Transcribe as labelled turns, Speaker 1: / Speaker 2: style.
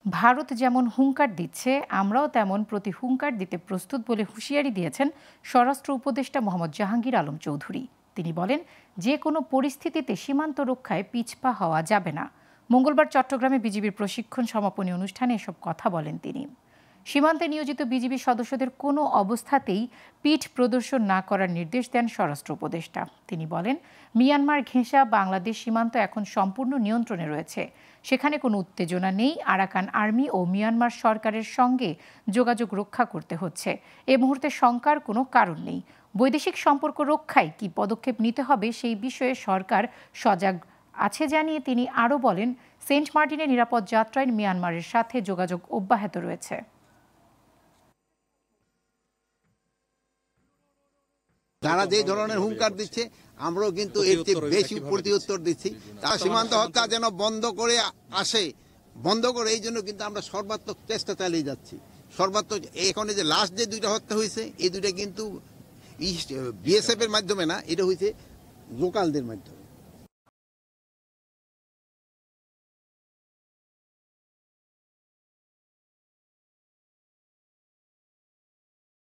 Speaker 1: ভারত যেমন হুঙ্কার দিচ্ছে, আমরাও তেমন প্রতি হুঙ্কার দিতে প্রস্তুত বলে হুঁশিয়ারি দিয়েছেন স্বরাষ্ট্র উপদেষ্টা মোহাম্মদ জাহাঙ্গীর আলম চৌধুরী। তিনি বলেন, যে কোনো পরিস্থিতিতে সীমান্ত রক্ষায় পিছপা হওয়া যাবে না। মঙ্গলবার চট্টগ্রামে বিজিবির প্রশিক্ষণ সমাপনী অনুষ্ঠানে এসব কথা বলেন তিনি। সীমান্তে নিয়োজিত বিজিবি সদস্যদের কোনো অবস্থাতেই পিঠ প্রদর্শন না করার নির্দেশ দেন স্বরাষ্ট্র উপদেষ্টা। তিনি বলেন, মিয়ানমার ঘেঁষা বাংলাদেশ সীমান্ত এখন সম্পূর্ণ নিয়ন্ত্রণে রয়েছে। সেখানে কোনো উত্তেজনা নেই। আরাকান আর্মি ও মিয়ানমার সরকারের সঙ্গে যোগাযোগ রক্ষা করতে হচ্ছে। এ মুহূর্তে শঙ্কার কোনো কারণ নেই। বৈদেশিক সম্পর্ক রক্ষায় কী পদক্ষেপ নিতে হবে সেই বিষয়ে সরকার সজাগ আছে জানিয়ে তিনি আরও বলেন, সেন্ট মার্টিনের নিরাপদ যাত্রায় মিয়ানমারের সাথে যোগাযোগ অব্যাহত রয়েছে।
Speaker 2: তারা যে ধরনের হুঙ্কার দিচ্ছে, আমরাও কিন্তু এর চেয়ে বেশি প্রতিউত্তর দিচ্ছি। তারা সীমান্ত হত্যা যেন বন্ধ করে আসে, বন্ধ করে এই জন্য কিন্তু আমরা সর্বাত্মক চেষ্টা চালিয়ে যাচ্ছি। সর্বাত্মক এখন যে লাস্ট যে দুইটা হত্যা হয়েছে, এই দুইটা কিন্তু বিএসএফ এর মাধ্যমে না, এটা হয়েছে লোকালদের মাধ্যমে।